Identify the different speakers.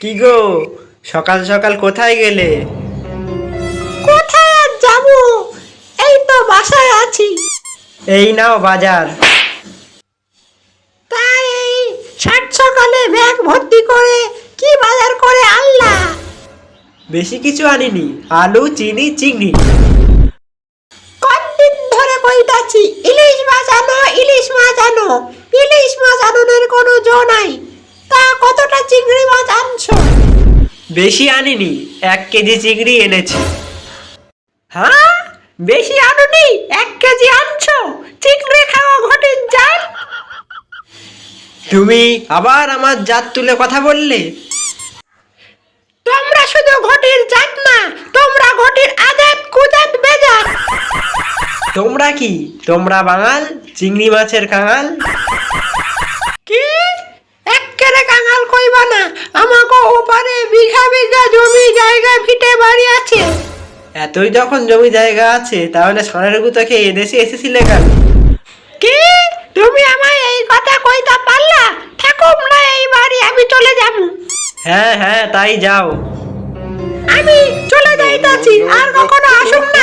Speaker 1: কি গো, সকাল সকাল কোথায় গেলে?
Speaker 2: কোথায় আর যাবো, এই তো বাসায় আছি।
Speaker 1: এই নাও বাজার।
Speaker 2: তাই এই সাত সকালে ব্যাগ ভর্তি করে কি বাজার করে আনলা?
Speaker 1: বেশি কিছু আনিনি, আলু চিনি চিংড়ি।
Speaker 2: কতদিন ধরে কইতাছি ইলিশ মাছ আনো, ইলিশ মাছ আনো। ইলিশ মাছ আনোর কোনো জো নাই। তা কতটা চিংড়ি মাছ আনছো?
Speaker 1: বেশি আনিনি, 1 কেজি চিংড়ি এনেছি।
Speaker 2: হ্যাঁ, বেশি আনোনি, 1 কেজি আনছো? চিংড়ি খাওয়া ঘটির জাল।
Speaker 1: তুমি আবার আমার জাত তুলে কথা বললে।
Speaker 2: তোমরা শুধু ঘটির জাত না, তোমরা ঘটির আজাদ কুজাত বেজাত।
Speaker 1: তোমরা কি, তোমরা বাঙাল, চিংড়ি মাছের কাঙাল।
Speaker 2: কি? এক্কেরে কাঙাল কইবা না, আমাকে ওপারে বিঘা বিঘা জমি জায়গা ভিটে বাড়ি আছে।
Speaker 1: এতই যখন জমি জায়গা আছে, তাহলে ষাঁড়ের গুঁতোকে এদেশে এসেছিলে কেন?
Speaker 2: কি? তুমি আমায় এই কথা কইতা পারলা? থাকুম না এই বাড়ি, আমি চলে যাব।
Speaker 1: হ্যাঁ হ্যাঁ, তাই যাও।
Speaker 2: আমি চলে যাইতাছি, আর কখনো আসুম না।